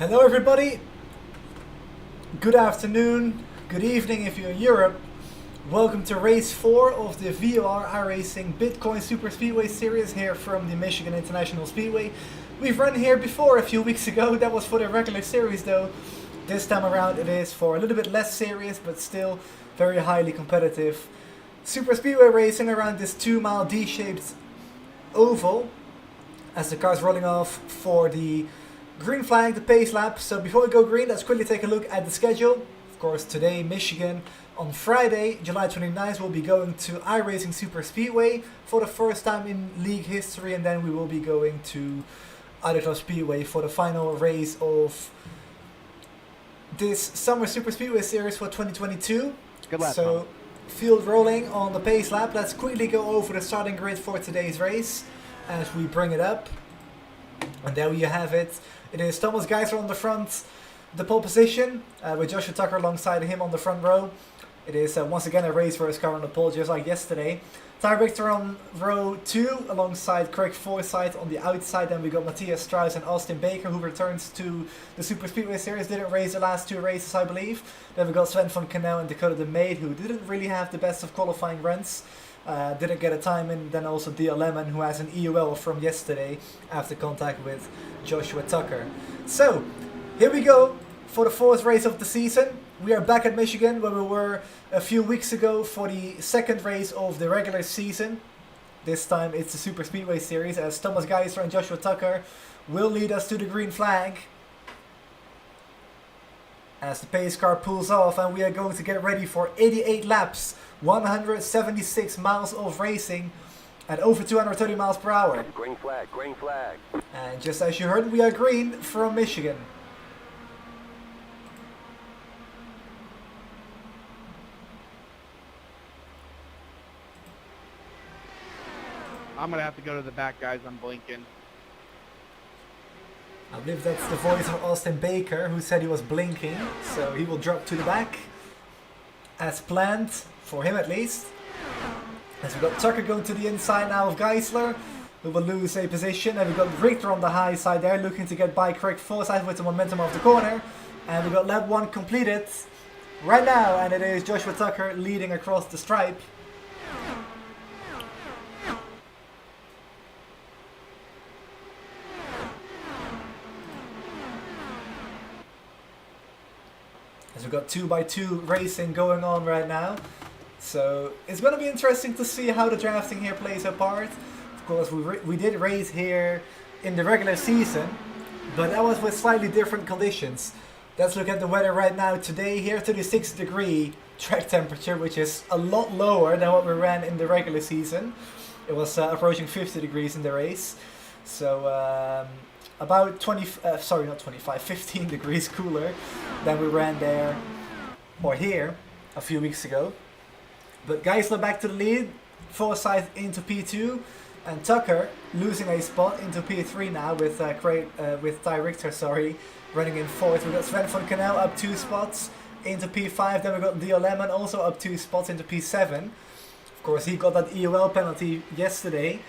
Hello everybody, good afternoon, good evening if you're in Europe. Welcome to race 4 of the VOR iRacing Bitcoin Super Speedway Series here from the Michigan International Speedway. We've run here before a few weeks ago, that was for the regular series though. This time around it is for a little bit less serious but still very highly competitive Super Speedway racing around this 2-mile D-shaped oval as the car's rolling off for the green flag, the pace lap. So before we go green, let's quickly take a look at the schedule. Of course, today, Michigan. On Friday, July 29th, we'll be going to iRacing Super Speedway for the first time in league history, and then we will be going to Untitled Speedway for the final race of this Summer Super Speedway Series for 2022. Good luck. So, field rolling on the pace lap. Let's quickly go over the starting grid for today's race as we bring it up. And there you have it. It is Thomas Geiser on the front, the pole position, with Joshua Tucker alongside him on the front row. It is once again a race for his car on the pole, just like yesterday. Ty Richter on row 2, alongside Craig Forsyth on the outside. Then we got Matthias Strauss and Austin Baker, who returns to the Super Speedway Series. Didn't race the last 2 races, I believe. Then we got Sven van Canel and Dakota de Maid, who didn't really have the best of qualifying runs. Didn't get a time in. Then also Dia Lemon, who has an EUL from yesterday after contact with Joshua Tucker. So, here we go for the 4th race of the season. We are back at Michigan where we were a few weeks ago for the 2nd race of the regular season. This time it's the Super Speedway Series as Thomas Geiser and Joshua Tucker will lead us to the green flag as the pace car pulls off, and we are going to get ready for 88 laps, 176 miles of racing at over 230 miles per hour. Green flag, green flag. And just as you heard, we are green from Michigan. I'm going to have to go to the back, guys. I'm blinking. I believe that's the voice of Austin Baker, who said he was blinking, so he will drop to the back as planned, for him at least. As we've got Tucker going to the inside now of Geisler, who will lose a position, and we've got Richter on the high side there, looking to get by Craig Forsyth with the momentum of the corner. And we've got lap 1 completed right now, and it is Joshua Tucker leading across the stripe. As we've got 2x2 racing going on right now. So it's going to be interesting to see how the drafting here plays a part. Of course, we did race here in the regular season, but that was with slightly different conditions. Let's look at the weather right now. Today here, 36-degree track temperature, which is a lot lower than what we ran in the regular season. It was approaching 50 degrees in the race. So about 15 degrees cooler than we ran there or here a few weeks ago. But Geisler back to the lead, Forsyth into P2, and Tucker losing a spot into P3 now with Ty Richter, running in 4th. We got Sven van Canel up 2 spots into P5. Then we got Dia Lemon also up 2 spots into P7. Of course, he got that EUL penalty yesterday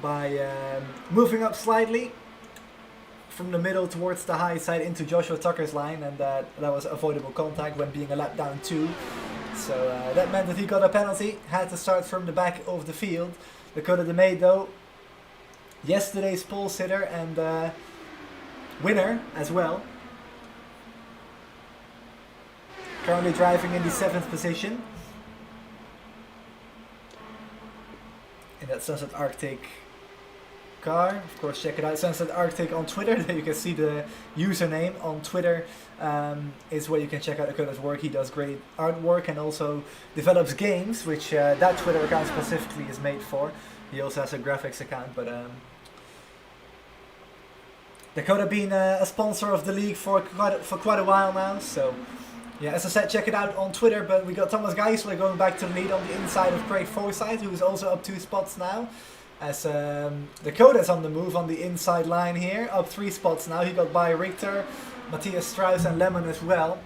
by moving up slightly from the middle towards the high side into Joshua Tucker's line, and that was avoidable contact when being a lap down 2. So that meant that he got a penalty, had to start from the back of the field. Dakota de Maid though, yesterday's pole sitter and winner as well. Currently driving in the 7th position in that Sunset Arctic car. Of course, check it out, Sunset Arctic on Twitter. There you can see the username on Twitter. Is where you can check out Dakota's work. He does great artwork and also develops games, which that Twitter account specifically is made for. He also has a graphics account, but Dakota being a sponsor of the league for quite a while now. So yeah, as I said, check it out on Twitter. But we got Thomas Geisler going back to the lead on the inside of Craig Forsyth, who is also up 2 spots now. As Dakota's on the move on the inside line here, up 3 spots now. He got by Richter, Matthias Strauss and Lemon as well.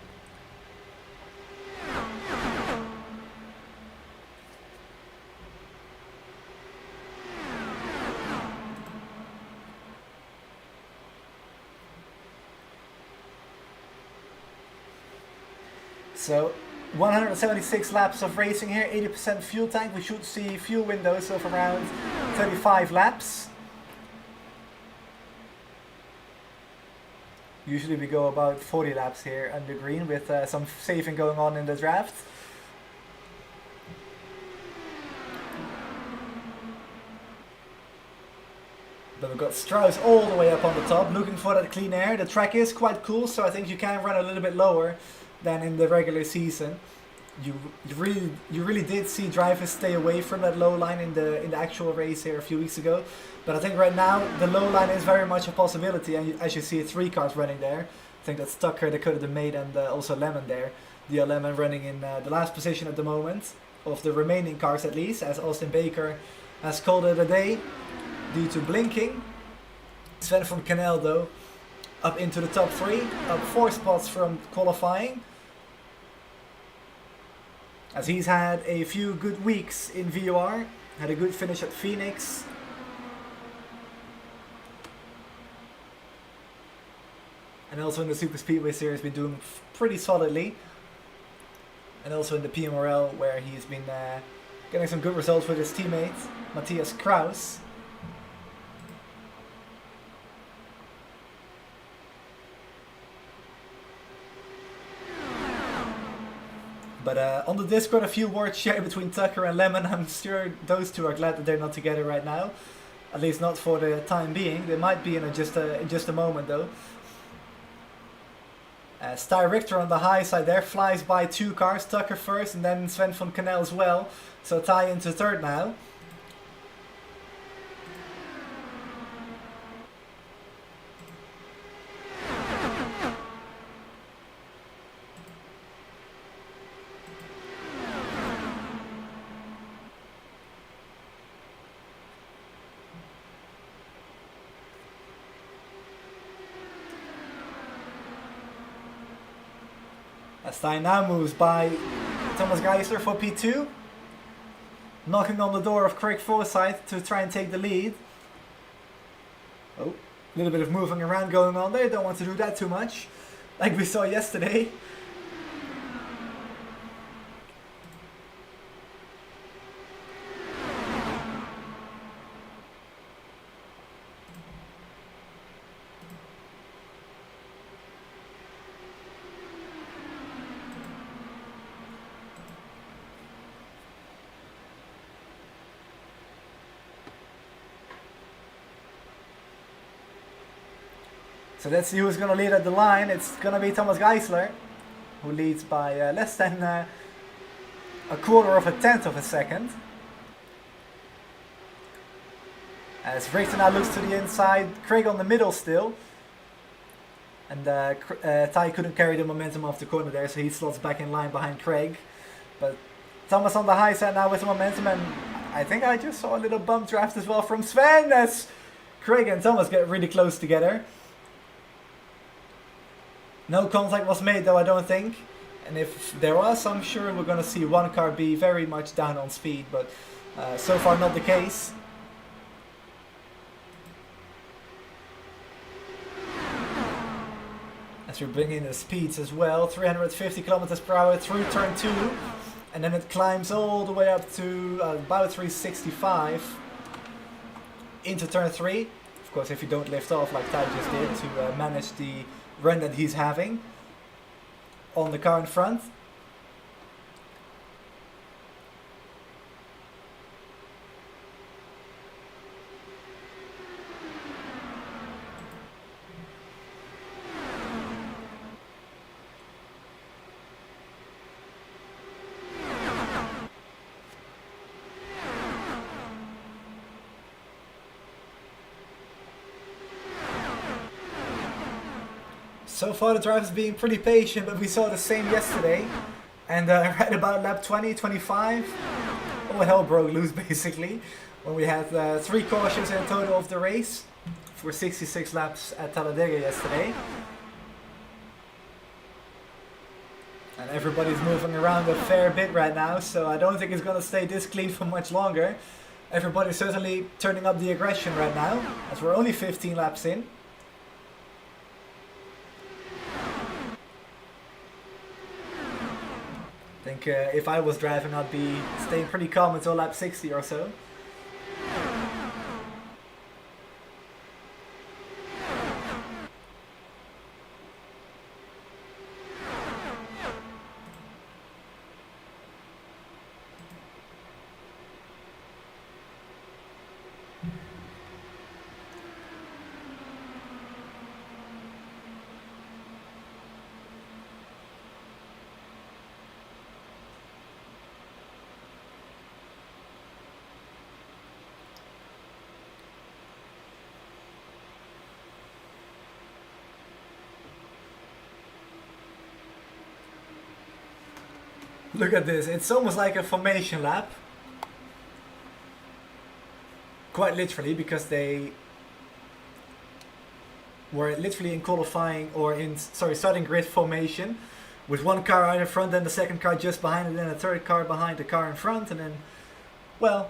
So 176 laps of racing here, 80% fuel tank. We should see fuel windows of around 35 laps. Usually we go about 40 laps here under green with some saving going on in the draft. But we've got Strauss all the way up on the top, looking for that clean air. The track is quite cool, so I think you can run a little bit lower than in the regular season. You really did see drivers stay away from that low line in the actual race here a few weeks ago. But I think right now the low line is very much a possibility, and as you see 3 cars running there. I think that's Tucker, Dakota the Maid, and also Lemon there. The Lemon running in the last position at the moment, of the remaining cars at least, as Austin Baker has called it a day due to blinking. Sven from Canal though, up into the top 3, up 4 spots from qualifying. As he's had a few good weeks in VOR, had a good finish at Phoenix. And also in the Super Speedway Series been doing pretty solidly. And also in the PMRL where he's been getting some good results with his teammate, Matthias Kraus. But on the Discord, a few words shared between Tucker and Lemon. I'm sure those two are glad that they're not together right now. At least not for the time being. They might be in just a moment though. Sty Richter on the high side there flies by 2 cars. Tucker first and then Sven van Canel as well. So Ty into third now. Stein now moves by Thomas Geisler for P2. Knocking on the door of Craig Forsyth to try and take the lead. Oh, a little bit of moving around going on there. Don't want to do that too much, like we saw yesterday. So let's see who's going to lead at the line. It's going to be Thomas Geisler, who leads by less than a quarter of a tenth of a second. As Richter now looks to the inside, Craig on the middle still. And Ty couldn't carry the momentum off the corner there, so he slots back in line behind Craig. But Thomas on the high side now with the momentum, and I think I just saw a little bump draft as well from Sven as Craig and Thomas get really close together. No contact was made though, I don't think. And if there was, I'm sure we're going to see one car be very much down on speed. But so far not the case. As we bring in the speeds as well. 350 kilometers per hour through turn 2. And then it climbs all the way up to about 365. Into turn 3. Of course, if you don't lift off like Ty just did to manage the run that he's having on the car in front. So far the driver's being pretty patient, but we saw the same yesterday. And right about lap 20, 25, all hell broke loose basically. When we had 3 cautions in total of the race for 66 laps at Talladega yesterday. And everybody's moving around a fair bit right now, so I don't think it's going to stay this clean for much longer. Everybody's certainly turning up the aggression right now, as we're only 15 laps in. think if I was driving, I'd be staying pretty calm until lap 60 or so. Look at this, it's almost like a formation lap. Quite literally, because they were literally in qualifying, or in, sorry, starting grid formation, with one car out in front, then the second car just behind it, then a third car behind the car in front, and then, well,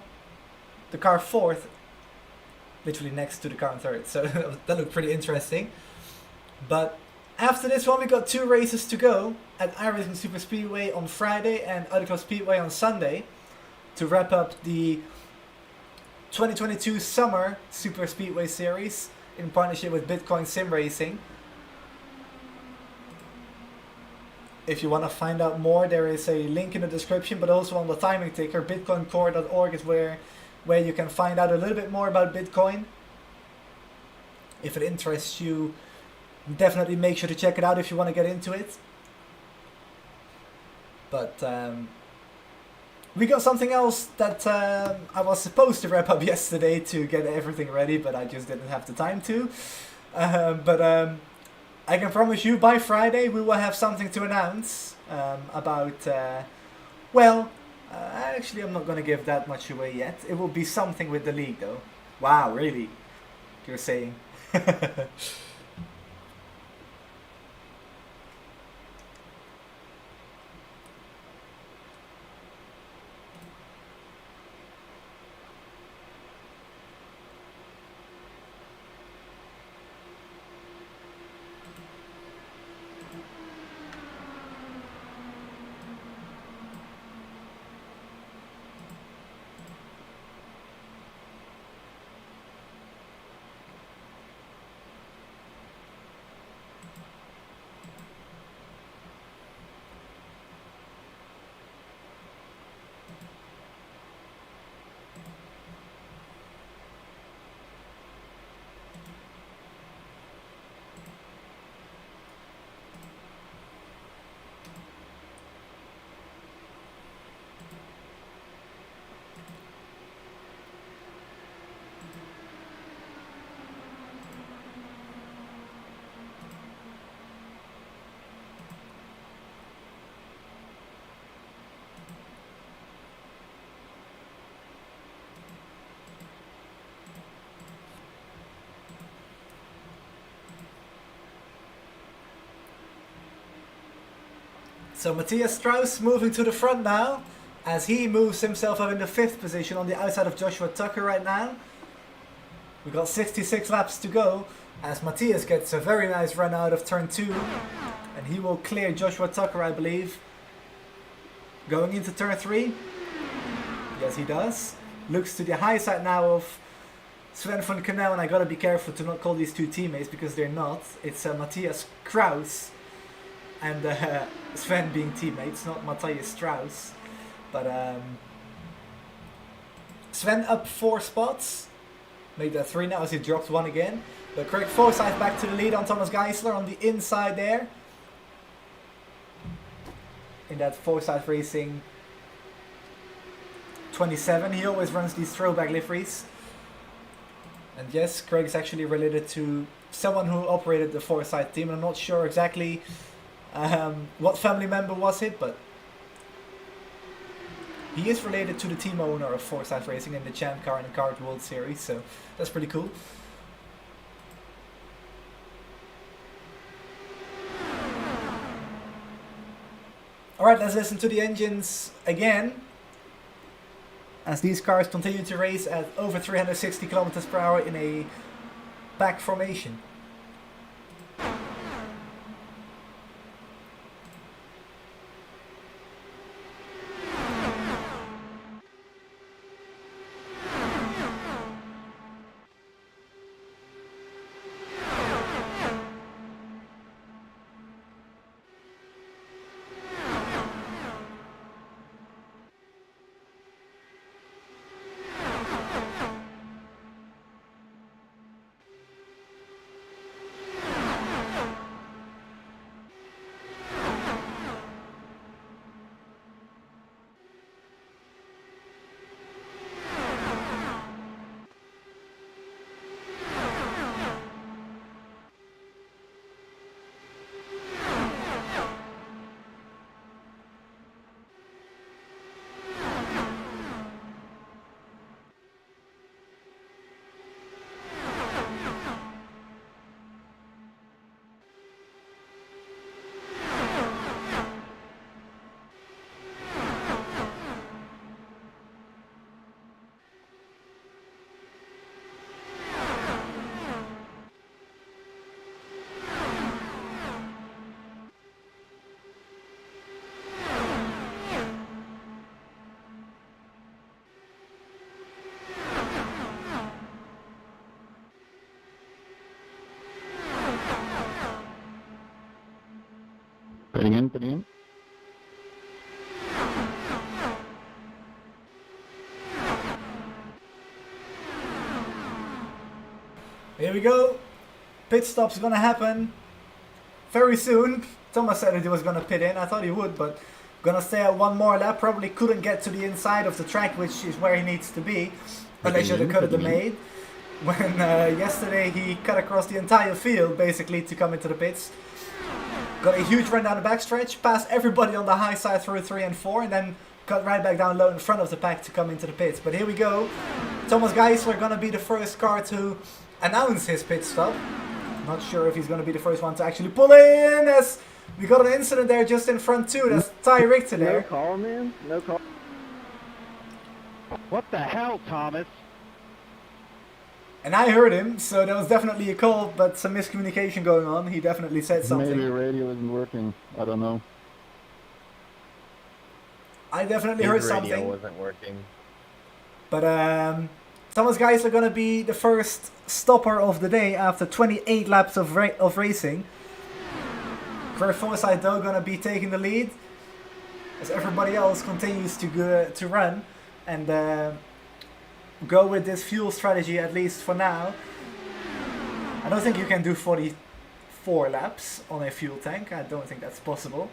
the car fourth, literally next to the car in third. So that looked pretty interesting. But after this one, we got 2 races to go at iRacing Super Speedway on Friday and Untitled Speedway on Sunday to wrap up the 2022 Summer Super Speedway Series in partnership with Bitcoin Sim Racing. If you want to find out more, there is a link in the description, but also on the timing ticker. bitcoincore.org is where you can find out a little bit more about Bitcoin. If it interests you, definitely make sure to check it out if you want to get into it. But we got something else that I was supposed to wrap up yesterday to get everything ready, but I just didn't have the time to. I can promise you, by Friday we will have something to announce about, actually I'm not going to give that much away yet. It will be something with the league though. Wow, really? You're saying? So Matthias Strauss moving to the front now, as he moves himself up in the 5th position on the outside of Joshua Tucker right now. We got 66 laps to go, as Matthias gets a very nice run out of turn 2, and he will clear Joshua Tucker, I believe. Going into turn 3, yes he does. Looks to the high side now of Sven van Canel, and I gotta be careful to not call these two teammates because they're not. It's Matthias Kraus and Sven being teammates, not Matthias Strauss. But Sven up 4 spots, made that 3 now as he dropped 1 again. But Craig Forsyth back to the lead on Thomas Geisler on the inside there. In that Forsyth Racing 27, he always runs these throwback liveries. And yes, Craig is actually related to someone who operated the Forsyth team. I'm not sure exactly what family member was it, but he is related to the team owner of Forsyth Racing in the Champ Car and the Kart World Series, so that's pretty cool. Alright, let's listen to the engines again, as these cars continue to race at over 360 kilometers per hour in a pack formation. Putting in, putting in. Here we go. Pit stop's gonna happen very soon. Thomas said that he was gonna pit in. I thought he would, but gonna stay at one more lap. Probably couldn't get to the inside of the track, which is where he needs to be. But they should have cut it made. When yesterday he cut across the entire field basically to come into the pits. Got a huge run down the backstretch, passed everybody on the high side through 3 and 4, and then cut right back down low in front of the pack to come into the pits. But here we go. Thomas Geisler gonna be the first car to announce his pit stop. Not sure if he's gonna be the first one to actually pull in, as we got an incident there just in front too. That's Ty Richter there. No call, man. No call. What the hell, Thomas? And I heard him, so there was definitely a call, but some miscommunication going on. He definitely said something. Maybe the radio isn't working. I don't know. I definitely heard something. Radio wasn't working. But Thomas Geisler are going to be the first stopper of the day after 28 laps of racing. Greg Forsyth though going to be taking the lead as everybody else continues to run and go with this fuel strategy, at least for now. I don't think you can do 44 laps on a fuel tank. I don't think that's possible.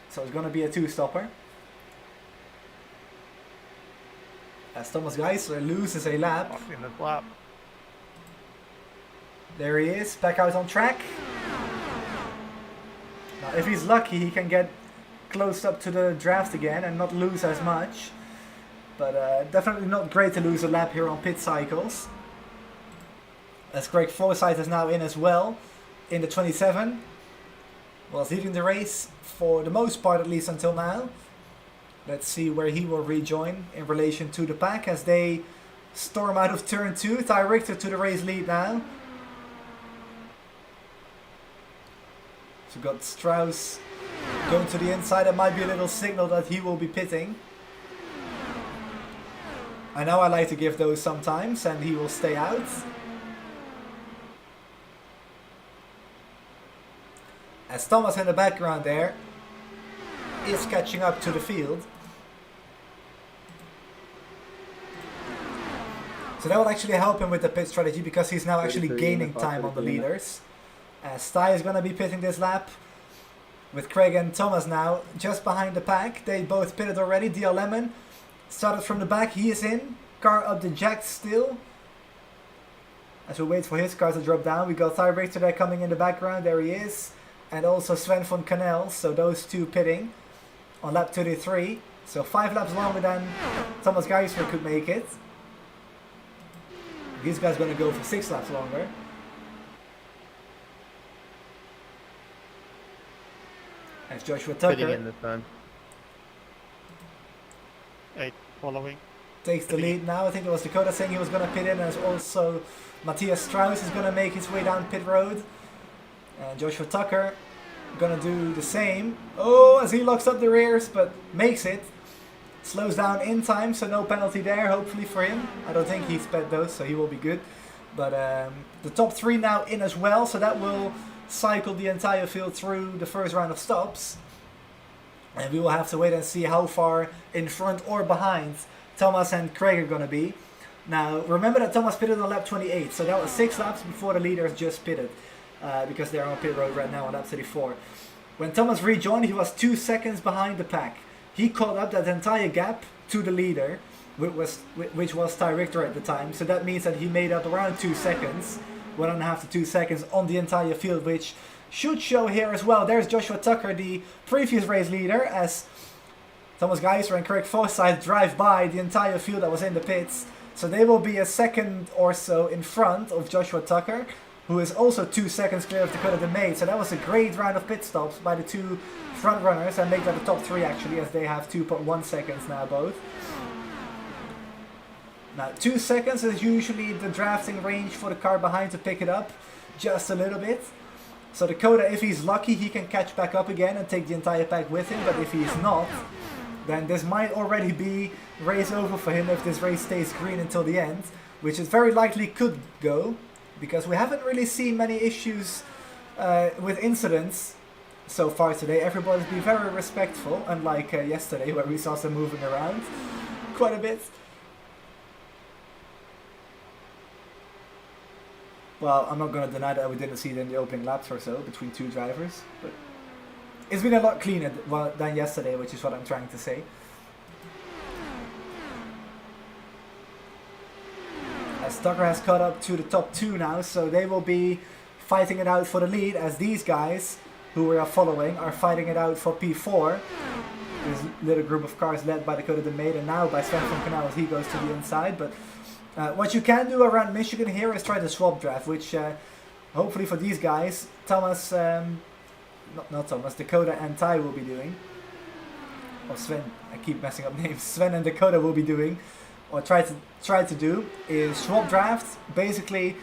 So it's going to be a two-stopper. As Thomas Geisler loses a lap. In this lap. There he is, back out on track. Now if he's lucky he can get close up to the draft again and not lose as much. But definitely not great to lose a lap here on pit cycles. As Greg Forsyth is now in as well, in the 27. Was leading the race for the most part, at least until now. Let's see where he will rejoin in relation to the pack as they storm out of turn 2. Ty Richter to the race lead now. So we've got Strauss going to the inside. That might be a little signal that he will be pitting. I know I like to give those sometimes, and he will stay out. As Thomas in the background there is catching up to the field. So that will actually help him with the pit strategy because he's now actually gaining time on the leaders. As Ty is going to be pitting this lap with Craig and Thomas now just behind the pack. They both pitted already. DL Lemon started from the back. He is in. Car up the jack still. As we wait for his car to drop down, we got Ty Richter there coming in the background. There he is. And also Sven von Canel. So those two pitting on lap 33. So 5 laps longer than Thomas Geisler could make it. These guys are going to go for 6 laps longer. As Joshua Tucker in the sun. 8 following. takes the lead now. I think it was Dakota saying he was going to pit in, as also Matthias Strauss is going to make his way down pit road. And Joshua Tucker going to do the same. Oh, as he locks up the rears, but makes it. Slows down in time, so no penalty there, hopefully for him. I don't think he's sped those, so he will be good. But the top 3 now in as well, so that will cycle the entire field through the first round of stops. And we will have to wait and see how far in front or behind Thomas and Craig are going to be. Now, remember that Thomas pitted on lap 28, so that was 6 laps before the leaders just pitted. Because they're on pit road right now on lap 34. When Thomas rejoined, he was 2 seconds behind the pack. He caught up that entire gap to the leader, which was Ty Richter at the time. So that means that he made up around 2 seconds, 1.5 to 2 seconds on the entire field, which should show here as well. There's Joshua Tucker, the previous race leader, as Thomas Geisler and Craig Forsyth drive by the entire field that was in the pits. So they will be a second or so in front of Joshua Tucker, who is also 2 seconds clear of Dakota DeMay. So that was a great round of pit stops by the 2 front runners, and make that the top 3 actually, as they have 2.1 seconds now both. Now 2 seconds is usually the drafting range for the car behind to pick it up just a little bit. So Dakota, if he's lucky, he can catch back up again and take the entire pack with him, but if he's not, then this might already be race over for him if this race stays green until the end, which is very likely could go, because we haven't really seen many issues with incidents so far today. Everybody's been very respectful, unlike yesterday where we saw some moving around quite a bit. Well, I'm not going to deny that we didn't see it in the opening laps or so between two drivers, but it's been a lot cleaner than yesterday, which is what I'm trying to say. As Tucker has caught up to the top two now, so they will be fighting it out for the lead, as these guys who we are following are fighting it out for P4. This little group of cars led by Dakota the Maid and now by Sven van Canal as he goes to the inside. But what you can do around Michigan here is try the swap draft, which hopefully for these guys, Thomas, not Thomas, Dakota and Ty will be doing. Or Sven, I keep messing up names. Sven and Dakota will be doing, or try to do, is swap draft. Basically,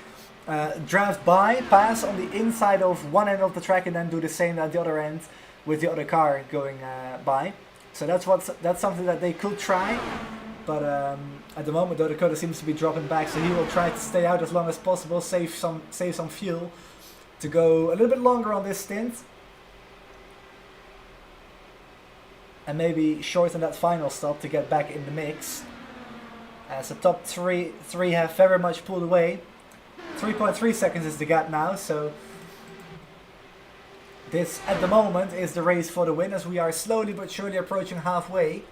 draft by, pass on the inside of one end of the track and then do the same at the other end with the other car going by. So that's something that they could try, but at the moment though Dakota seems to be dropping back, so he will try to stay out as long as possible, save some fuel to go a little bit longer on this stint, and maybe shorten that final stop to get back in the mix. As the top three have very much pulled away. 3.3 seconds is the gap now, so this at the moment is the race for the win, as we are slowly but surely approaching halfway.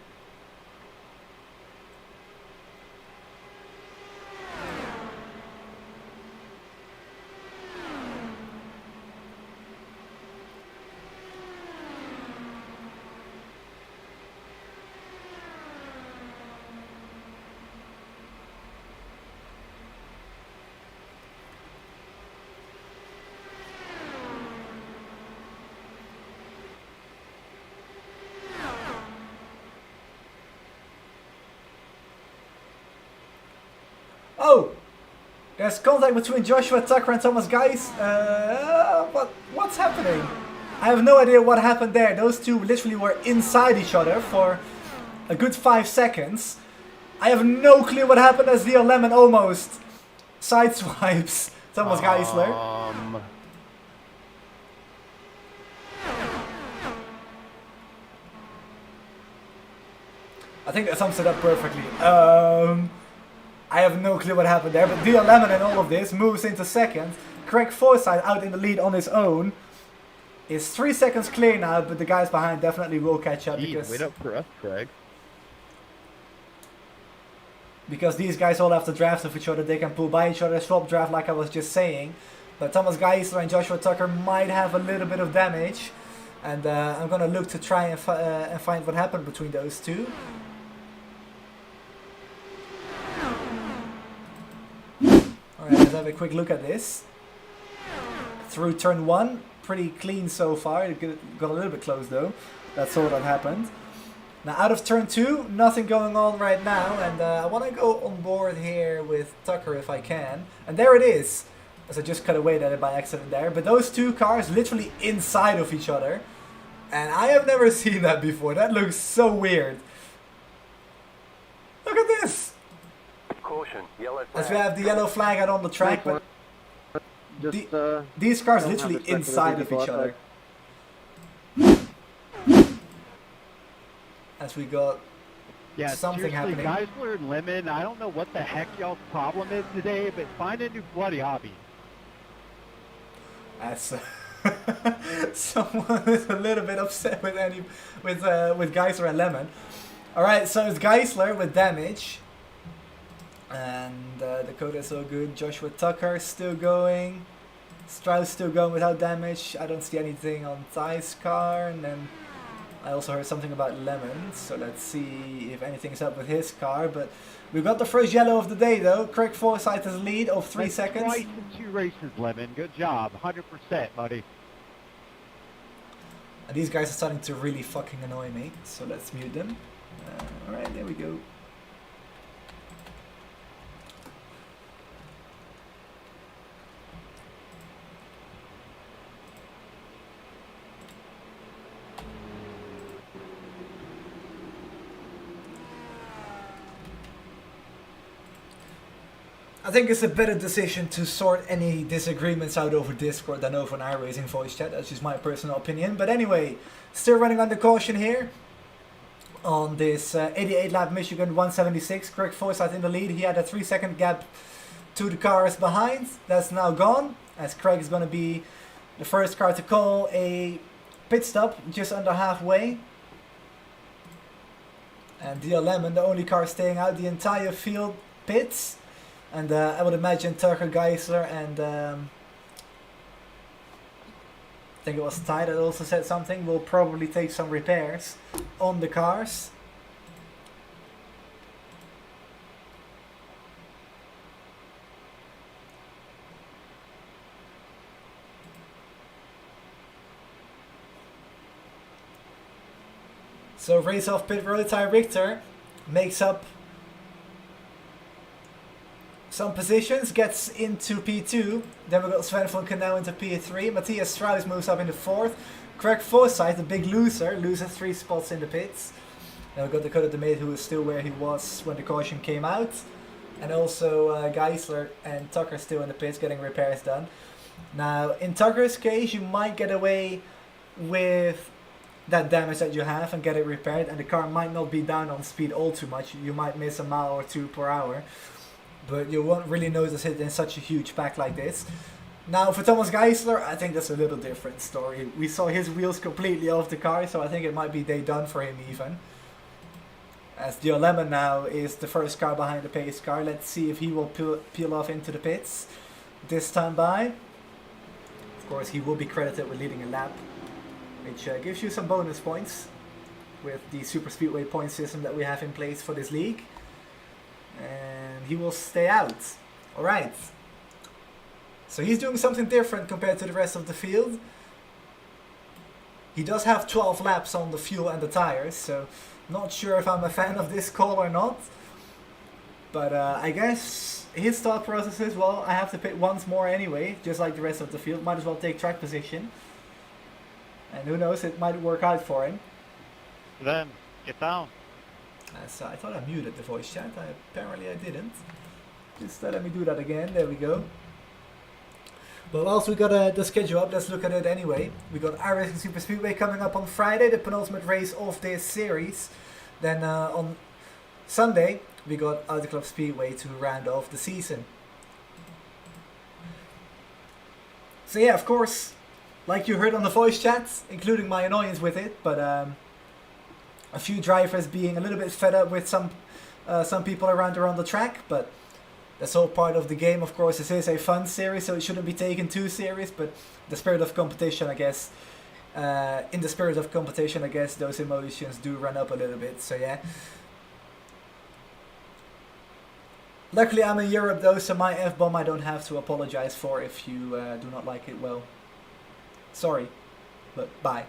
Oh! There's contact between Joshua Tucker and Thomas Geis. What's happening? I have no idea what happened there. Those two literally were inside each other for a good 5 seconds. I have no clue what happened as Leo Lemon almost sideswipes Thomas Geisler. I think that sums it up perfectly. I have no clue what happened there, but Leo Lemon in all of this moves into second. Craig Forsyth out in the lead on his own. Is 3 seconds clear now, but the guys behind definitely will catch up. Wait up for us, Craig. Because these guys all have to draft of each other, they can pull by each other, swap draft like I was just saying. But Thomas Geisler and Joshua Tucker might have a little bit of damage. And I'm going to look to try and find what happened between those two. Alright, let's have a quick look at this. Through turn 1, pretty clean so far. It got a little bit close though. That's all that happened. Now out of turn 2, nothing going on right now. And I want to go on board here with Tucker if I can. And there it is. As I just cut away at it by accident there. But those two cars literally inside of each other. And I have never seen that before. That looks so weird. Look at this. Caution, yellow flag. As we have the yellow flag out on the track, but these cars literally inside of each other. As we got something happening. Geisler and Lemon, I don't know what the heck y'all's problem is today, but find a new bloody hobby. As someone is a little bit upset with Geisler and Lemon. All right, so it's Geisler with damage. And Dakota is so good. Joshua Tucker still going. Strauss still going without damage. I don't see anything on Ty's car. And then I also heard something about Lemon. So let's see if anything's up with his car. But we got the first yellow of the day though. Craig Forsyth has a lead of 3 seconds. Twice in 2 races, Lemon. Good job. 100%, buddy. And these guys are starting to really fucking annoy me. So let's mute them. Alright, there we go. I think it's a better decision to sort any disagreements out over Discord than over an iRacing voice chat. That's just my personal opinion. But anyway, still running under caution here on this 88 lap Michigan 176. Craig Forsyth in the lead. He had a 3-second gap to the cars behind. That's now gone, as Craig is going to be the first car to call a pit stop just under halfway. And DL Lemon, the only car staying out the entire field, pits. And I would imagine Tucker Geisler and I think it was Ty that also said something, will probably take some repairs on the cars. So race off pit road, Ty Richter makes up some positions, gets into P2. Then we got Sven von Canal into P3. Matthias Strauss moves up into 4th. Craig Forsyth, the big loser, loses 3 spots in the pits. Then we got Dakota DeMate, who is still where he was when the caution came out. And also Geisler and Tucker still in the pits getting repairs done. Now, in Tucker's case, you might get away with that damage that you have and get it repaired. And the car might not be down on speed all too much. You might miss a mile or 2 per hour. But you won't really notice it in such a huge pack like this. Now for Thomas Geisler, I think that's a little different story. We saw his wheels completely off the car, so I think it might be day done for him even. As Dio Lemon now is the first car behind the pace car. Let's see if he will peel off into the pits this time by. Of course, he will be credited with leading a lap, which gives you some bonus points with the Super Speedway point system that we have in place for this league. And he will stay out. Alright. So he's doing something different compared to the rest of the field. He does have 12 laps on the fuel and the tires, so not sure if I'm a fan of this call or not. But I guess his thought process is, well, I have to pit once more anyway, just like the rest of the field. Might as well take track position. And who knows, it might work out for him. Then, get down. So I thought I muted the voice chat. Apparently I didn't. Just let me do that again. There we go. But whilst we got the schedule up, let's look at it anyway. We got iRacing Super Speedway coming up on Friday, the penultimate race of this series. Then on Sunday, we got Untitled Speedway to round off the season. So yeah, of course, like you heard on the voice chat, including my annoyance with it, but a few drivers being a little bit fed up with some people around the track, but that's all part of the game. Of course, this is a fun series, so it shouldn't be taken too serious, but the spirit of competition, I guess, in the spirit of competition, I guess those emotions do run up a little bit, so yeah. Luckily I'm in Europe though, so my F-bomb I don't have to apologize for if you do not like it. Well, sorry, but bye.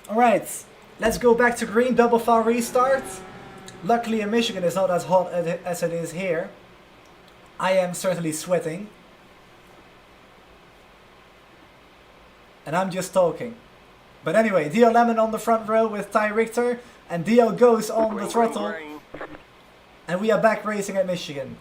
Alright, let's go back to green, double file restart. Luckily in Michigan it's not as hot as it is here. I am certainly sweating. And I'm just talking. But anyway, Dio Lemon on the front row with Ty Richter. And Dio goes on the throttle. And we are back racing at Michigan.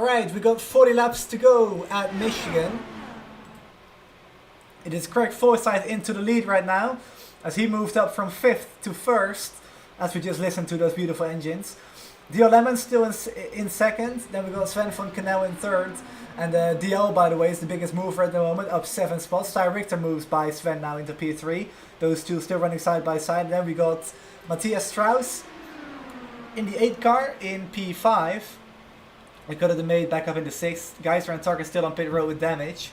Alright, we got 40 laps to go at Michigan. It is Craig Forsyth into the lead right now, as he moved up from 5th to 1st, as we just listened to those beautiful engines. DL Lemon still in 2nd, then we got Sven von Canel in 3rd, and DL, by the way, is the biggest mover at the moment, up 7 spots. Ty Richter moves by Sven now into P3, those two still running side by side. And then we got Matthias Strauss in the 8th car in P5. We got the made back up in the 6th. Geiser and Tarkin still on pit road with damage.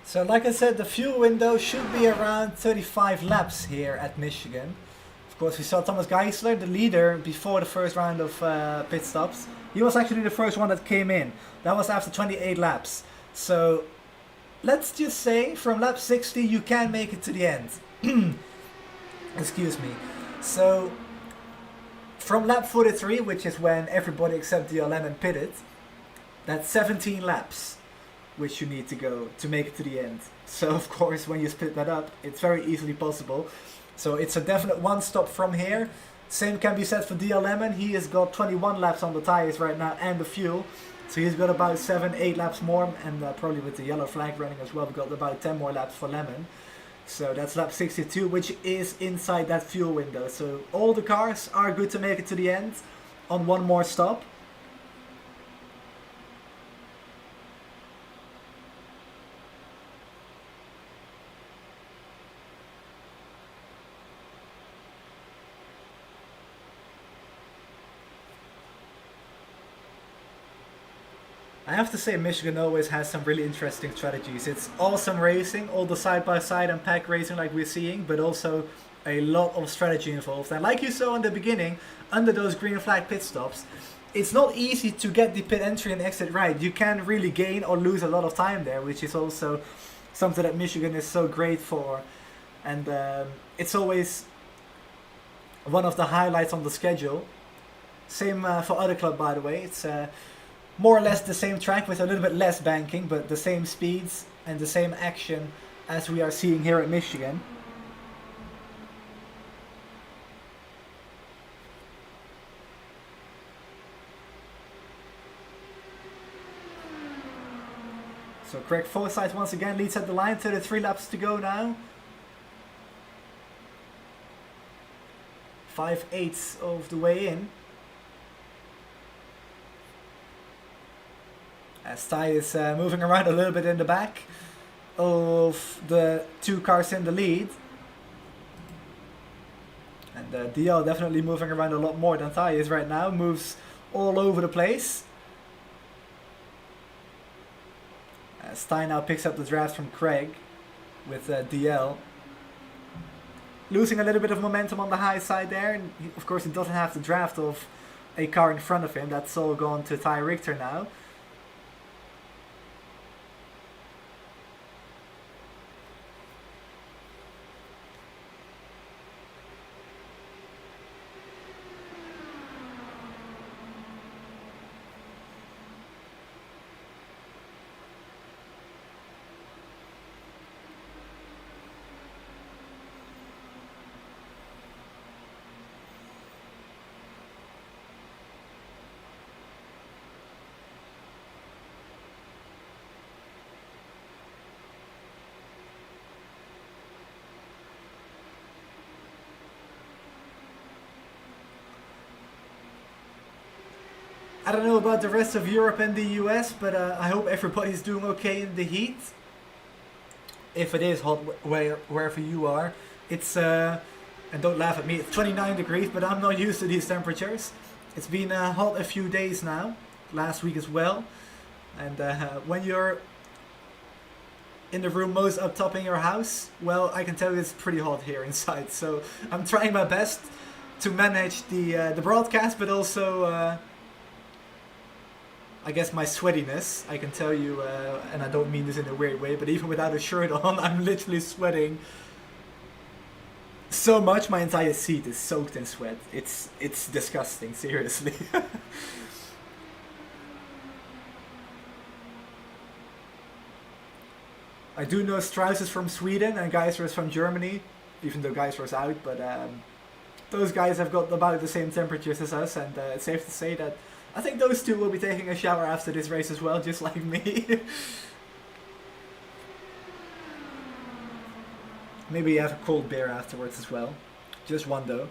So like I said, the fuel window should be around 35 laps here at Michigan. Of course, we saw Thomas Geisler, the leader, before the first round of pit stops. He was actually the first one that came in. That was after 28 laps. So let's just say from lap 60 you can make it to the end. Excuse me. So from lap 43, which is when everybody except the Lemon pitted, that's 17 laps which you need to go to make it to the end. So of course when you split that up, it's very easily possible. So it's a definite one stop from here. Same can be said for DL Lemon. He has got 21 laps on the tires right now and the fuel. So he's got about 7-8 laps more, and probably with the yellow flag running as well, we've got about 10 more laps for Lemon. So that's lap 62, which is inside that fuel window. So all the cars are good to make it to the end on one more stop. I have to say Michigan always has some really interesting strategies. It's awesome racing, all the side-by-side and pack racing like we're seeing, but also a lot of strategy involved. And like you saw in the beginning, under those green flag pit stops, it's not easy to get the pit entry and exit right. You can really gain or lose a lot of time there, which is also something that Michigan is so great for. And it's always one of the highlights on the schedule. Same for other club, by the way. It's more or less the same track with a little bit less banking, but the same speeds and the same action as we are seeing here at Michigan. So Craig Forsyth once again leads at the line, 33 laps to go now. 5/8 of the way in. As Ty is moving around a little bit in the back of the two cars in the lead. And DL definitely moving around a lot more than Ty is right now. Moves all over the place. As Ty now picks up the draft from Craig with DL. Losing a little bit of momentum on the high side there. And of course he doesn't have the draft of a car in front of him. That's all gone to Ty Richter now. I don't know about the rest of Europe and the US, but I hope everybody's doing okay in the heat. If it is hot wherever you are. It's, and don't laugh at me, it's 29 degrees, but I'm not used to these temperatures. It's been hot a few days now, last week as well. And when you're in the room most up top in your house, well, I can tell you it's pretty hot here inside. So I'm trying my best to manage the broadcast, but also I guess my sweatiness. I can tell you, and I don't mean this in a weird way, but even without a shirt on, I'm literally sweating so much. My entire seat is soaked in sweat. It's disgusting, seriously. I do know Strauss is from Sweden and Geiser is from Germany, even though Geiser is out, but those guys have got about the same temperatures as us, and it's safe to say that I think those two will be taking a shower after this race as well, just like me. Maybe have a cold beer afterwards as well. Just one though.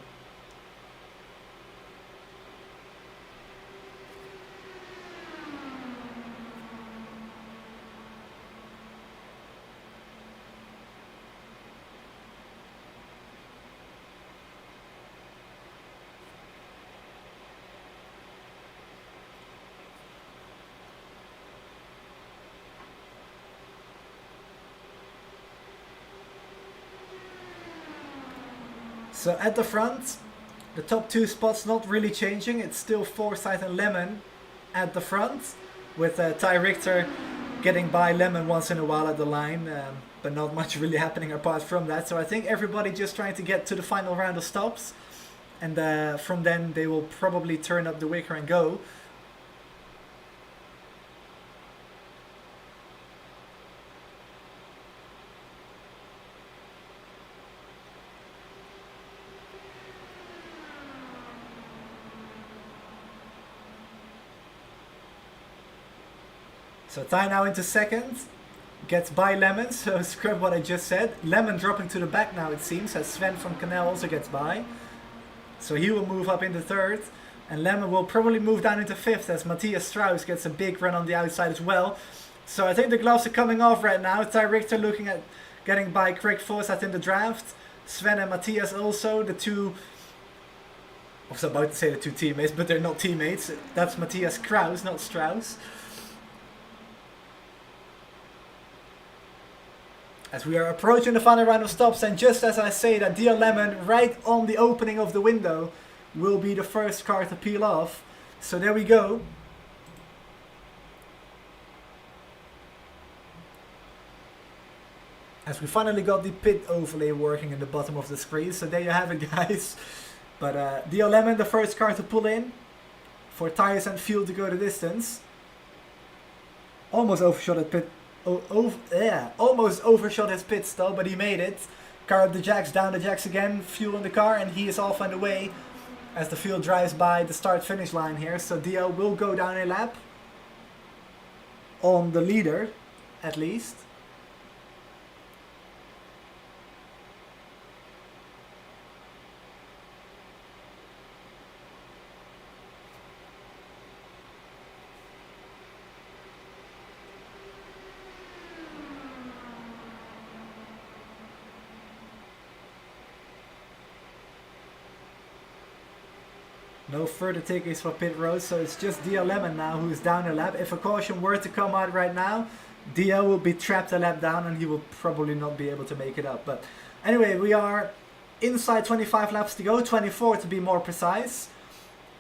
So at the front, the top two spots not really changing. It's still Forsyth and Lemon at the front, with Ty Richter getting by Lemon once in a while at the line, but not much really happening apart from that. So I think everybody just trying to get to the final round of stops, and from then they will probably turn up the wicker and go. So Ty now into second, gets by Lemon, so scrap what I just said. Lemon dropping to the back now it seems, as Sven from Canal also gets by. So he will move up into third, and Lemon will probably move down into fifth as Matthias Strauss gets a big run on the outside as well. So I think the gloves are coming off right now. Ty Richter looking at getting by Craig Forsyth in the draft. Sven and Matthias also, the two, I was about to say the two teammates, but they're not teammates. That's Matthias Kraus, not Strauss. As we are approaching the final round of stops, and just as I say that, Dear Lemon, right on the opening of the window, will be the first car to peel off. So there we go. As we finally got the pit overlay working in the bottom of the screen. So there you have it, guys. But Dear Lemon, the first car to pull in for tires and fuel to go the distance. Almost overshot at pit. Almost overshot his pit stop, but he made it. Car up the jacks, down the jacks again, fuel in the car, and he is off on the way as the field drives by the start-finish line here. So Dio will go down a lap on the leader, at least. No further tickets for pit road, so it's just Dia Lemon now who's down a lap. If a caution were to come out right now, Dia will be trapped a lap down and he will probably not be able to make it up. But anyway, we are inside 25 laps to go, 24 to be more precise,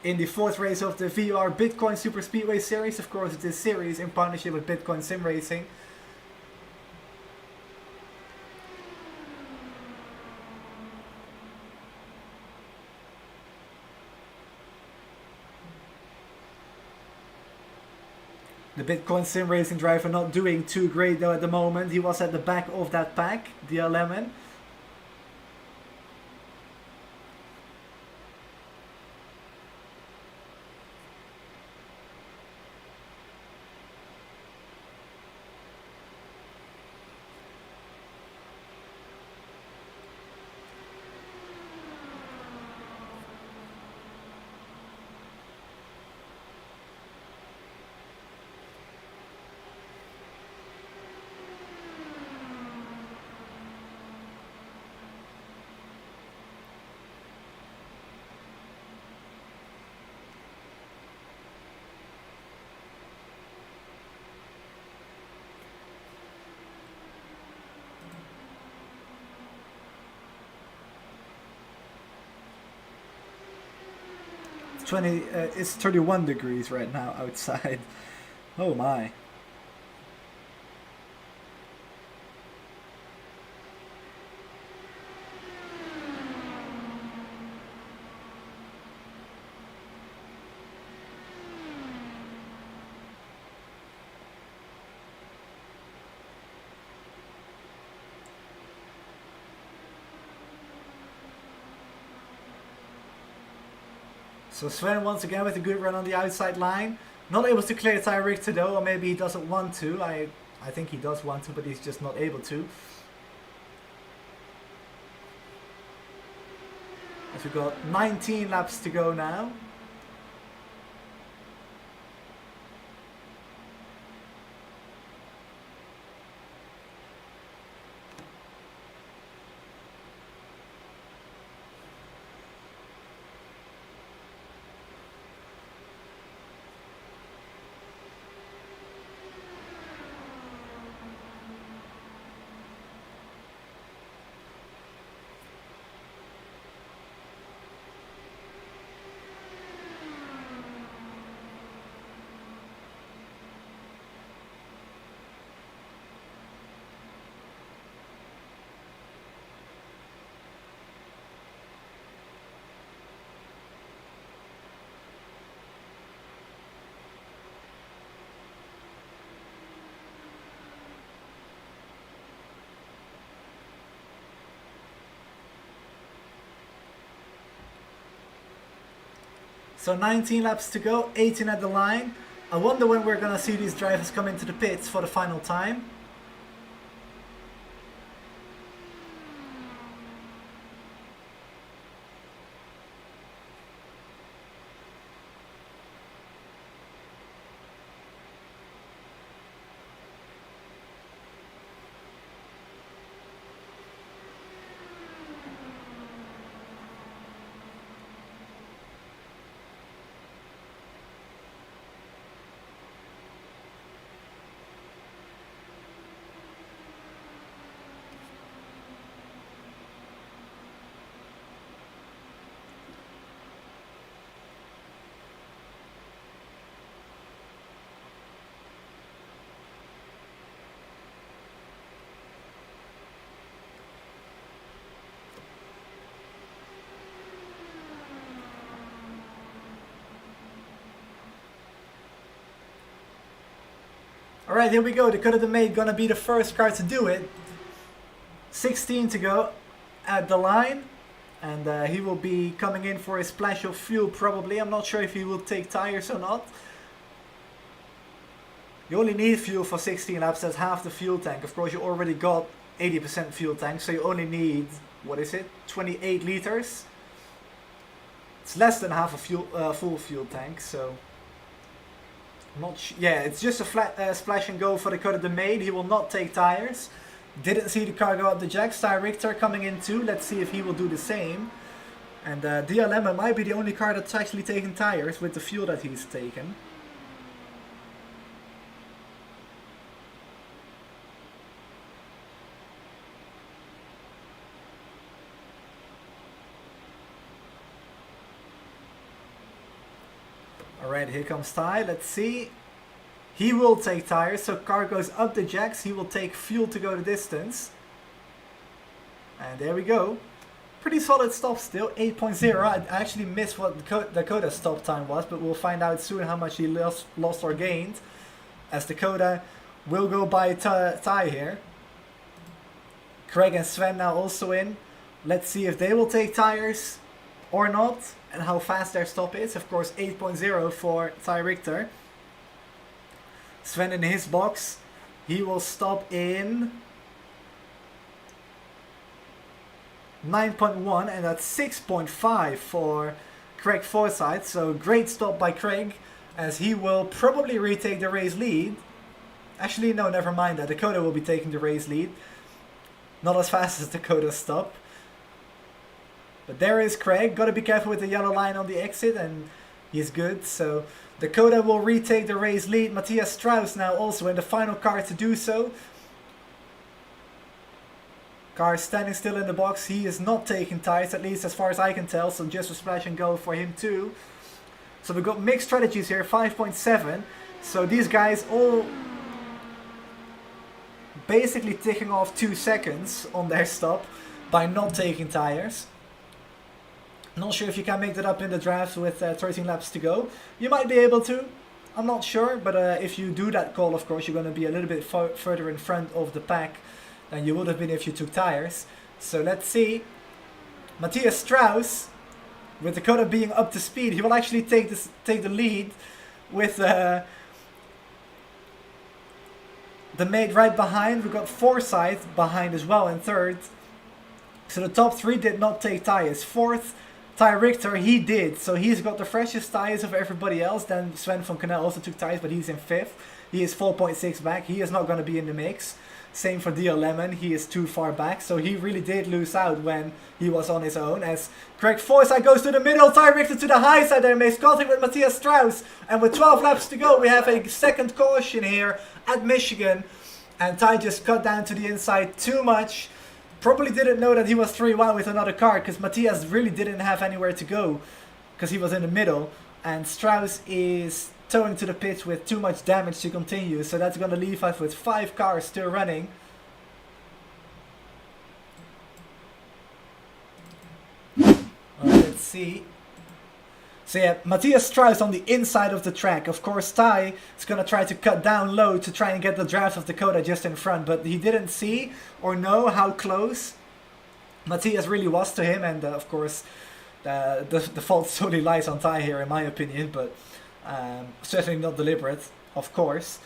in the fourth race of the VOR Bitcoin Super Speedway Series. Of course, this series in partnership with Bitcoin Sim Racing. The Bitcoin Sim Racing driver not doing too great though at the moment. He was at the back of that pack, Dia Lemon. It's 31 degrees right now outside. Oh my. So Sven once again with a good run on the outside line. Not able to clear Ty Richter though, or maybe he doesn't want to. I think he does want to, but he's just not able to. As we've got 19 laps to go now. So 19 laps to go, 18 at the line. I wonder when we're gonna see these drivers come into the pits for the final time. Alright, here we go. The Cut of the Maid gonna be the first car to do it. 16 to go at the line. And he will be coming in for a splash of fuel probably. I'm not sure if he will take tires or not. You only need fuel for 16 laps. That's half the fuel tank. Of course, you already got 80% fuel tank. So you only need, what is it? 28 liters. It's less than half a full fuel tank. So... yeah, it's just a flat splash and go for the Cut of the Maid. He will not take tires. Didn't see the car go up the jacks. Ty Richter coming in too. Let's see if he will do the same. And DLM might be the only car that's actually taking tires with the fuel that he's taken. Alright, here comes Ty. Let's see. He will take tires, so car goes up the jacks. He will take fuel to go the distance. And there we go. Pretty solid stop still, 8.0. I actually missed what Dakota's stop time was, but we'll find out soon how much he lost or gained. As Dakota will go by Ty here. Craig and Sven now also in. Let's see if they will take tires or not, and how fast their stop is. Of course, 8.0 for Ty Richter. Sven in his box. He will stop in 9.1, and that's 6.5 for Craig Forsyth. So great stop by Craig, as he will probably retake the race lead. Actually, no, never mind that. Dakota will be taking the race lead. Not as fast as Dakota's stop. But there is Craig. Gotta be careful with the yellow line on the exit, and he's good. So Dakota will retake the race lead. Matthias Strauss now also in the final car to do so. Car standing still in the box. He is not taking tires, at least as far as I can tell. So just a splash and go for him too. So we've got mixed strategies here, 5.7. So these guys all basically ticking off 2 seconds on their stop by not taking tires. Not sure if you can make that up in the draft with 13 laps to go. You might be able to. I'm not sure, but if you do that call, of course, you're going to be a little bit further in front of the pack than you would have been if you took tires. So let's see. Matthias Strauss, with Dakota being up to speed, he will actually take the lead with the mate right behind. We've got Forsyth behind as well in third. So the top 3 did not take tires. Fourth, Ty Richter, he did. So he's got the freshest tires of everybody else. Then Sven van Canel also took tires, but he's in 5th. He is 4.6 back. He is not going to be in the mix. Same for DL Lemon. He is too far back. So he really did lose out when he was on his own. As Craig Forsyth goes to the middle. Ty Richter to the high side there. Makes contact with Matthias Strauss. And with 12 laps to go, we have a second caution here at Michigan. And Ty just cut down to the inside too much. Probably didn't know that he was 3-1 with another car, because Matthias really didn't have anywhere to go because he was in the middle. And Strauss is towing to the pits with too much damage to continue. So that's going to leave us with 5 cars still running. Alright, let's see. So yeah, Matthias Strauss on the inside of the track. Of course, Ty is going to try to cut down low to try and get the draft of Dakota just in front. But he didn't see or know how close Matthias really was to him. And of course, the fault solely lies on Ty here, in my opinion. But certainly not deliberate, of course.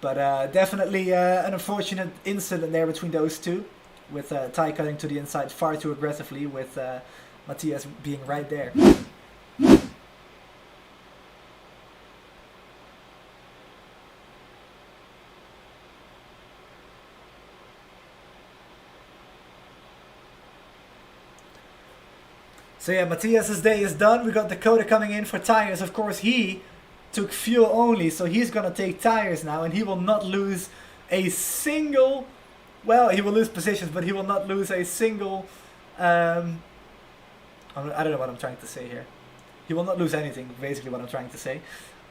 But definitely an unfortunate incident there between those two. With Ty cutting to the inside far too aggressively, with Matthias being right there. So yeah, Matthias' day is done. We got Dakota coming in for tires. Of course, he took fuel only, so he's going to take tires now. And he will not lose a single... Well, he will lose positions, but he will not lose a single... I don't know what I'm trying to say here. He will not lose anything, basically what I'm trying to say.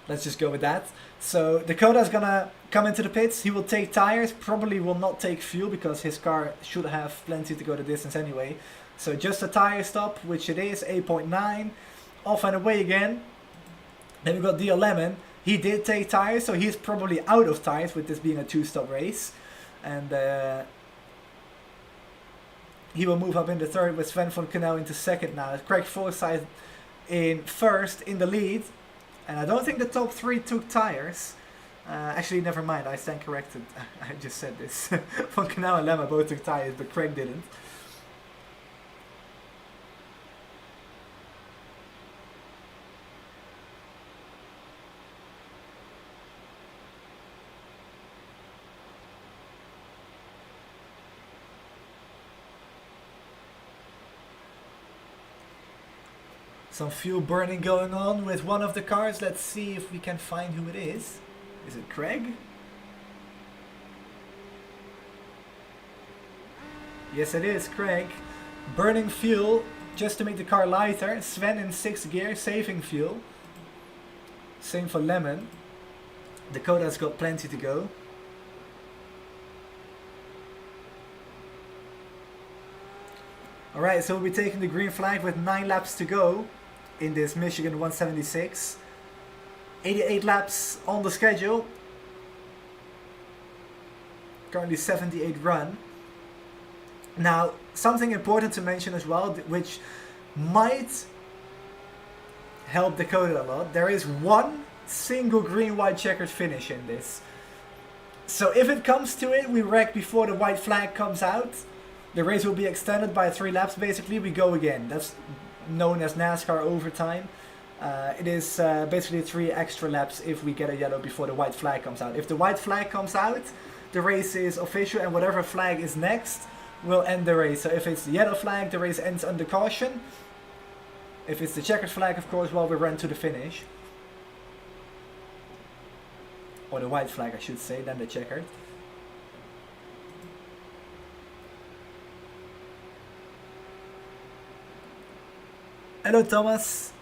Let's just go with that. So Dakota is going to come into the pits. He will take tires. Probably will not take fuel, because his car should have plenty to go the distance anyway. So just a tire stop, which it is, 8.9. Off and away again. Then we got DL Lemon. He did take tires, so he's probably out of tires with this being a 2-stop race. And he will move up into third with Sven van Canel into second now. Craig Forsyth in first in the lead. And I don't think the top 3 took tires. Actually, never mind, I stand corrected. I just said this. Van Canel and Lemon both took tires, but Craig didn't. Some fuel burning going on with one of the cars. Let's see if we can find who it is. Is it Craig? Yes, it is Craig. Burning fuel just to make the car lighter. Sven in 6th gear, saving fuel. Same for Lemon. Dakota's got plenty to go. Alright, so we'll be taking the green flag with 9 laps to go in this Michigan 176. 88 laps on the schedule. Currently 78 run. Now, something important to mention as well, which might help Dakota a lot. There is one single green-white checkered finish in this. So if it comes to it, we wreck before the white flag comes out. The race will be extended by 3 laps, basically. We go again. That's known as NASCAR overtime. It is basically 3 extra laps if we get a yellow before the white flag comes out. If the white flag comes out, the race is official, and whatever flag is next will end the race. So if it's the yellow flag, the race ends under caution. If it's the checkered flag, of course, well, we run to the finish. Or the white flag, I should say, then the checkered. Hello, Thomas.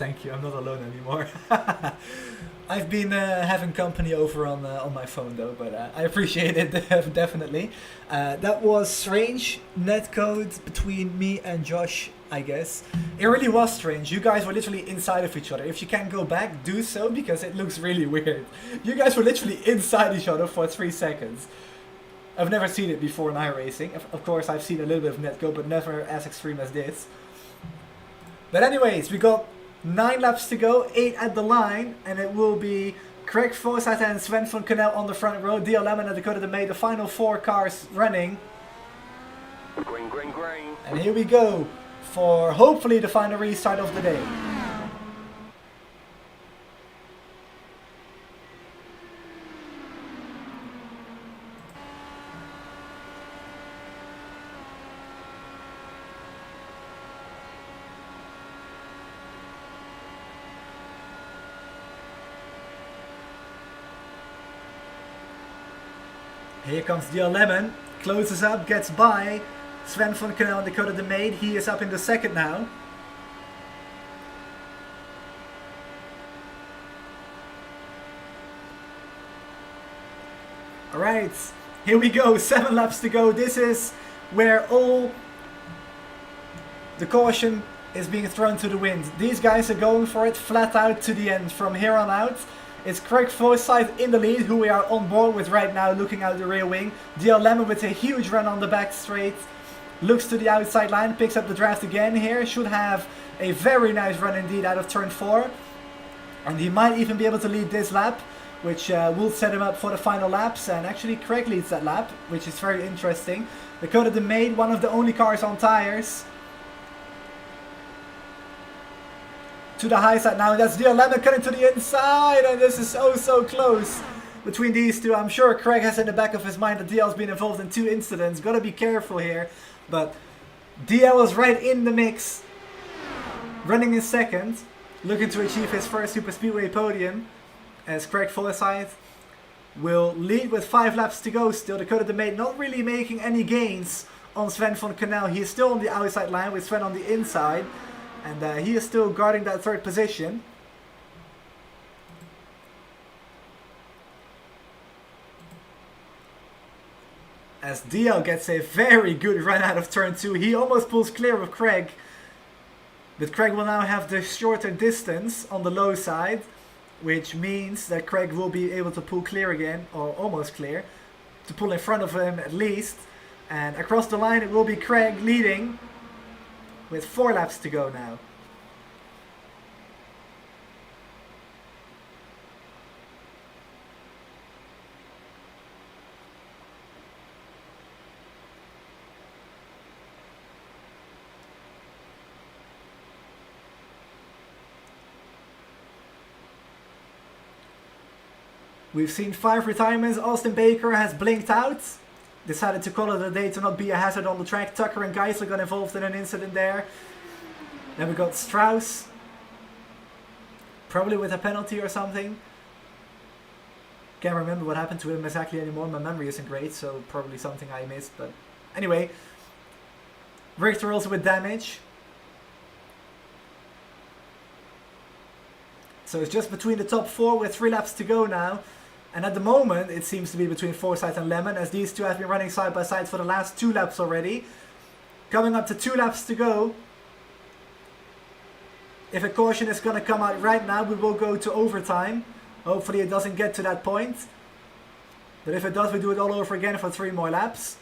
thank you. I'm not alone anymore. I've been having company over on my phone though, but I appreciate it definitely. That was strange netcode between me and Josh, I guess. It really was strange. You guys were literally inside of each other. If you can go back, do so, because it looks really weird. You guys were literally inside each other for 3 seconds. I've never seen it before in iRacing. Of course, I've seen a little bit of netcode, but never as extreme as this. But anyways, we got 9 laps to go, 8 at the line, and it will be Craig Forsyth and Sven van Cannel on the front row, DLM and Dakota De May, the final 4 cars running. Green, green, green. And here we go for hopefully the final restart of the day. Here comes DLM, closes up, gets by Sven van Cannel and Dakota De May. He is up in the second now. Alright, here we go, 7 laps to go. This is where all the caution is being thrown to the wind. These guys are going for it flat out to the end from here on out. It's Craig Forsyth in the lead, who we are on board with right now, looking out the rear wing. DLM with a huge run on the back straight. Looks to the outside line, picks up the draft again here. Should have a very nice run indeed out of turn 4. And he might even be able to lead this lap, which will set him up for the final laps. And actually Craig leads that lap, which is very interesting. Dakota De May, one of the only cars on tires. To the high side now, that's DLM cutting to the inside, and this is so close between these two. I'm sure Craig has in the back of his mind that DL's been involved in 2 incidents. Gotta be careful here, but DL is right in the mix, running in second, looking to achieve his first Super Speedway podium, as Craig Forsyth will lead with 5 laps to go still. Dakota De May not really making any gains on Sven van Cannel. He is still on the outside line with Sven on the inside. And he is still guarding that 3rd position. As DL gets a very good run out of turn 2. He almost pulls clear of Craig. But Craig will now have the shorter distance on the low side, which means that Craig will be able to pull clear again, or almost clear, to pull in front of him at least. And across the line it will be Craig leading, with 4 laps to go now. We've seen 5 retirements. Austin Baker has blinked out. Decided to call it a day to not be a hazard on the track. Tucker and Geisler got involved in an incident there. Then we got Strauss. Probably with a penalty or something. Can't remember what happened to him exactly anymore. My memory isn't great, so probably something I missed. But anyway, Richter also with damage. So it's just between the top 4 with 3 laps to go now. And at the moment, it seems to be between Forsyth and Lemon, as these two have been running side by side for the last 2 laps already. Coming up to 2 laps to go. If a caution is going to come out right now, we will go to overtime. Hopefully it doesn't get to that point. But if it does, we do it all over again for 3 more laps.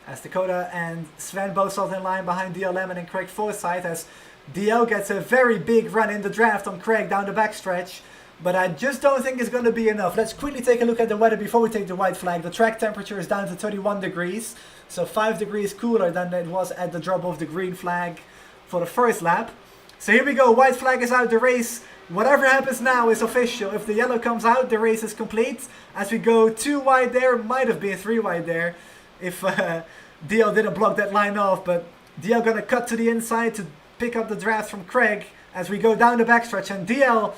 As Dakota and Sven both start in line behind DL Lemon and Craig Forsyth, as DL gets a very big run in the draft on Craig down the backstretch. But I just don't think it's going to be enough. Let's quickly take a look at the weather before we take the white flag. The track temperature is down to 31 degrees. So 5 degrees cooler than it was at the drop of the green flag for the first lap. So here we go. White flag is out. The race, whatever happens now, is official. If the yellow comes out, the race is complete. As we go 2 wide there. Might have been 3 wide there if DL didn't block that line off. But DL going to cut to the inside to pick up the draft from Craig as we go down the backstretch. And DL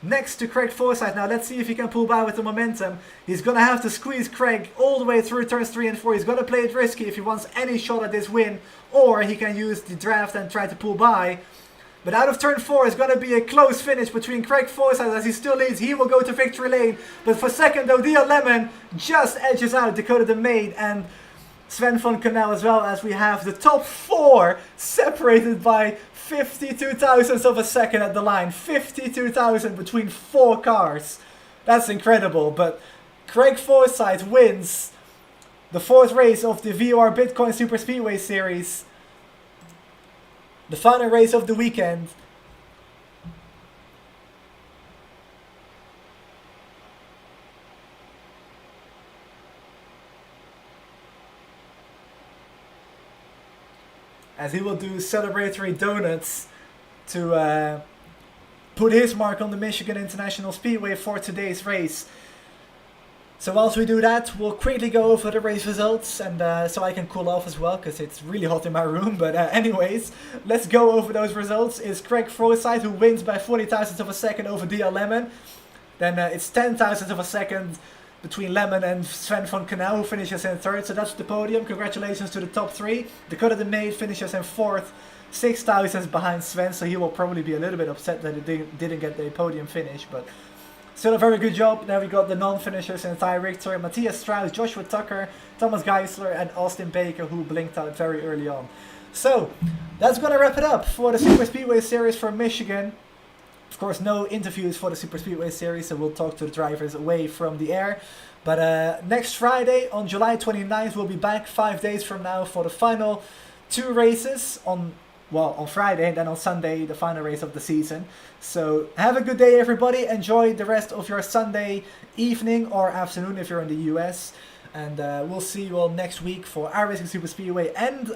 next to Craig Forsyth. Now let's see if he can pull by with the momentum. He's going to have to squeeze Craig all the way through turns 3 and 4. He's going to play it risky if he wants any shot at this win. Or he can use the draft and try to pull by. But out of turn 4 is going to be a close finish between Craig Forsyth as he still leads. He will go to victory lane. But for second though, Dia Lemon just edges out Dakota the Maid and Sven von Canal as well, as we have the top 4 separated by 52 thousandths of a second at the line. 52,000 between 4 cars. That's incredible. But Craig Forsyth wins the 4th race of the VOR Bitcoin Super Speedway Series. The final race of the weekend. As he will do celebratory donuts to put his mark on the Michigan International Speedway for today's race. So whilst we do that, we'll quickly go over the race results, and so I can cool off as well, because it's really hot in my room. But anyways, let's go over those results. It's Craig Forsyth who wins by 40 thousandths of a second over Dia Lemon. Then it's 10 thousandths of a second between Lemon and Sven von Canal, who finishes in 3rd. So that's the podium. Congratulations to the top 3. Dakota the Maid finishes in 4th, 6 thousandths behind Sven, so he will probably be a little bit upset that he didn't get the podium finish, but still a very good job. Then we got the non-finishers in Ty Richter, Matthias Strauss, Joshua Tucker, Thomas Geisler and Austin Baker, who blinked out very early on. So that's going to wrap it up for the Super Speedway Series for Michigan. Of course, no interviews for the Super Speedway Series, so we'll talk to the drivers away from the air. But next Friday, on July 29th, we'll be back 5 days from now for the final 2 races on Friday, and then on Sunday, the final race of the season. So have a good day, everybody. Enjoy the rest of your Sunday evening or afternoon if you're in the US. And we'll see you all next week for iRacing Super Speedway and